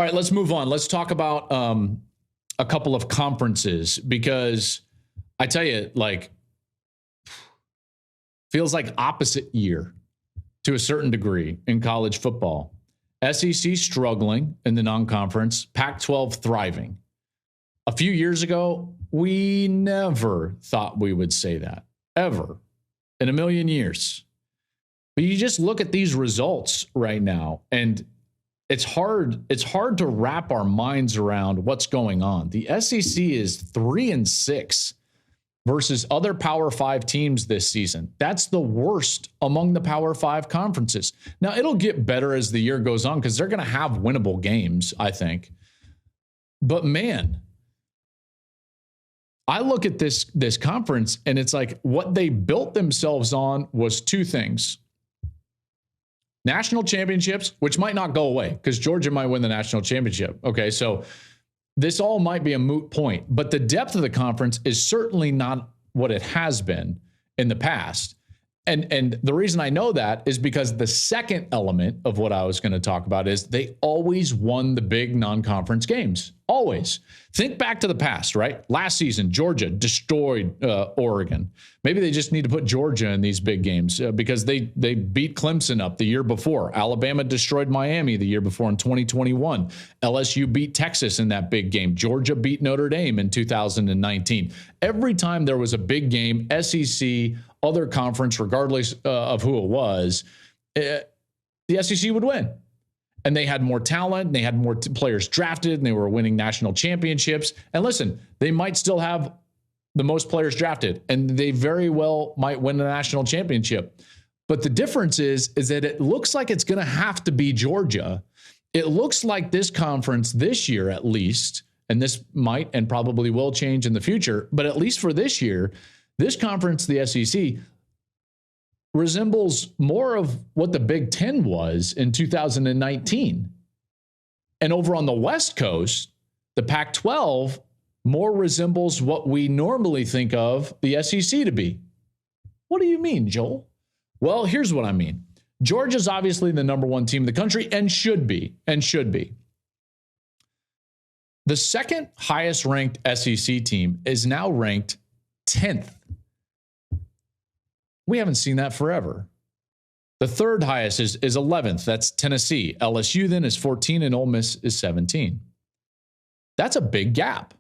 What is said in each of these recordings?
All right, let's move on. Let's talk about a couple of conferences, because I tell you, like, feels like opposite year to a certain degree in college football. SEC struggling in the non-conference, Pac-12 thriving. A few years ago, we never thought we would say that, ever, in a million years. But you just look at these results right now, and it's hard to wrap our minds around what's going on. The SEC is 3-6 versus other Power 5 teams this season. That's the worst among the Power 5 conferences. Now, it'll get better as the year goes on because they're going to have winnable games, I think. But man, I look at this conference, and it's like what they built themselves on was two things. National championships, which might not go away because Georgia might win the national championship. Okay, so this all might be a moot point, but the depth of the conference is certainly not what it has been in the past. And the reason I know that is because the second element of what I was going to talk about is they always won the big non-conference games. Always. Think back to the past, right? Last season, Georgia destroyed Oregon. Maybe they just need to put Georgia in these big games because they beat Clemson up the year before. Alabama destroyed Miami the year before in 2021. LSU beat Texas in that big game. Georgia beat Notre Dame in 2019. Every time there was a big game, SEC, other conference, regardless of who it was, the SEC would win. And they had more talent, they had more players drafted, and they were winning national championships. And listen, they might still have the most players drafted, and they very well might win a national championship. But the difference is that it looks like it's going to have to be Georgia. It looks like this conference this year, at least, and this might and probably will change in the future, but at least for this year, this conference, the SEC, resembles more of what the Big Ten was in 2019. And over on the West Coast, the Pac-12 more resembles what we normally think of the SEC to be. What do you mean, Joel? Well, here's what I mean. Georgia's obviously the number one team in the country and should be. The second highest ranked SEC team is now ranked 10th. We haven't seen that forever. The third highest is 11th. That's Tennessee. LSU then is 14 and Ole Miss is 17. That's a big gap.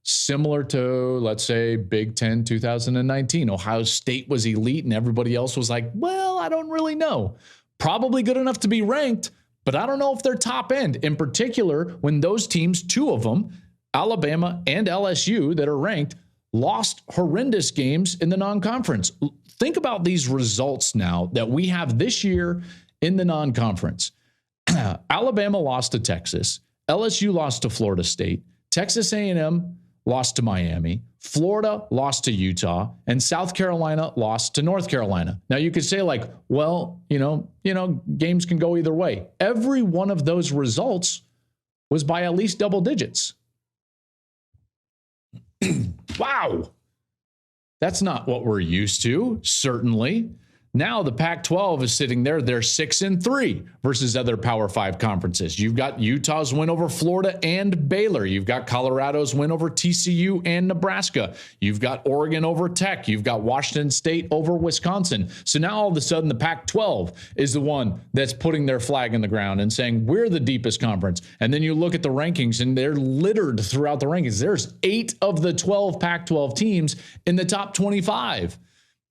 Similar to, let's say, Big Ten 2019. Ohio State was elite and everybody else was like, well, I don't really know. Probably good enough to be ranked, but I don't know if they're top end. In particular, when those teams, two of them, Alabama and LSU that are ranked, lost horrendous games in the non-conference. Think about these results now that we have this year in the non-conference. Alabama lost to Texas. LSU lost to Florida State. Texas A&M lost to Miami. Florida lost to Utah. And South Carolina lost to North Carolina. Now you could say like, well, you know, games can go either way. Every one of those results was by at least double digits. Wow. That's not what we're used to, certainly. Now the Pac-12 is sitting there. They're 6-3 versus other Power 5 conferences. You've got Utah's win over Florida and Baylor. You've got Colorado's win over TCU and Nebraska. You've got Oregon over Tech. You've got Washington State over Wisconsin. So now all of a sudden the Pac-12 is the one that's putting their flag in the ground and saying we're the deepest conference. And then you look at the rankings and they're littered throughout the rankings. There's 8 of the 12 Pac-12 teams in the top 25.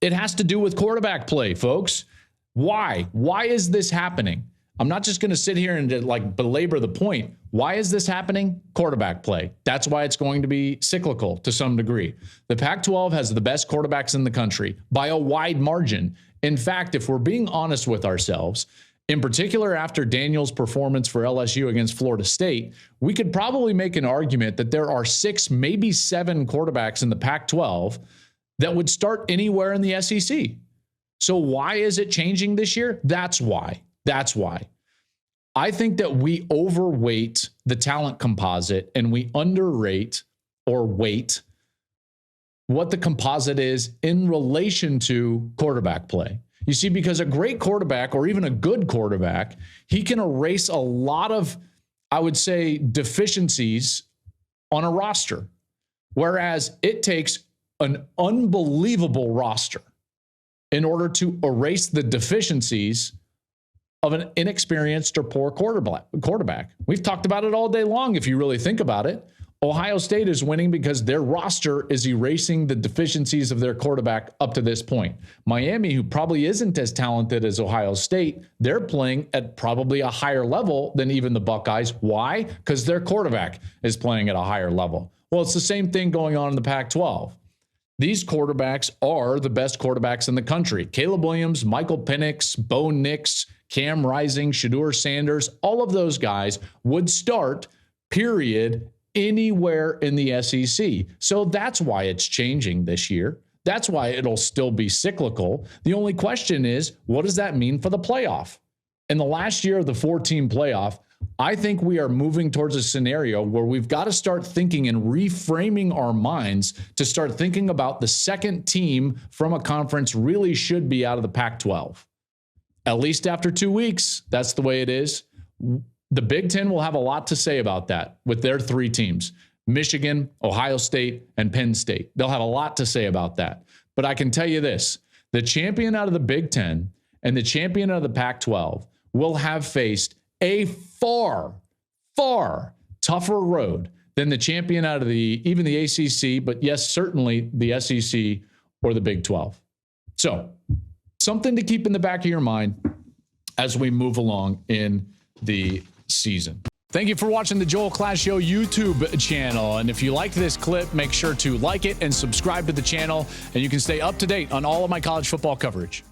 It has to do with quarterback play, folks. Why? Why is this happening? I'm not just going to sit here and like belabor the point. Why is this happening? Quarterback play. That's why it's going to be cyclical to some degree. The Pac-12 has the best quarterbacks in the country by a wide margin. In fact, if we're being honest with ourselves, in particular after Daniel's performance for LSU against Florida State, we could probably make an argument that there are 6, maybe 7 quarterbacks in the Pac-12 that would start anywhere in the SEC. So why is it changing this year? That's why. I think that we overweight the talent composite and we underrate or weight what the composite is in relation to quarterback play. You see, because a great quarterback or even a good quarterback, he can erase a lot of, I would say, deficiencies on a roster. Whereas it takes an unbelievable roster in order to erase the deficiencies of an inexperienced or poor quarterback. We've talked about it all day long if you really think about it. Ohio State is winning because their roster is erasing the deficiencies of their quarterback up to this point. Miami, who probably isn't as talented as Ohio State, they're playing at probably a higher level than even the Buckeyes. Why? Because their quarterback is playing at a higher level. Well, it's the same thing going on in the Pac-12. These quarterbacks are the best quarterbacks in the country. Caleb Williams, Michael Penix, Bo Nix, Cam Rising, Shedeur Sanders, all of those guys would start, period, anywhere in the SEC. So that's why it's changing this year. That's why it'll still be cyclical. The only question is, what does that mean for the playoff? In the last year of the 4-team playoff, I think we are moving towards a scenario where we've got to start thinking and reframing our minds to start thinking about the second team from a conference really should be out of the Pac-12. At least after 2 weeks, that's the way it is. The Big Ten will have a lot to say about that with their 3 teams, Michigan, Ohio State, and Penn State. They'll have a lot to say about that. But I can tell you this, the champion out of the Big Ten and the champion out of the Pac-12 will have faced a far, far tougher road than the champion out of even the ACC, but yes, certainly the SEC or the Big 12. So something to keep in the back of your mind as we move along in the season. Thank you for watching the Joel Klatt Show YouTube channel. And if you liked this clip, make sure to like it and subscribe to the channel, and you can stay up to date on all of my college football coverage.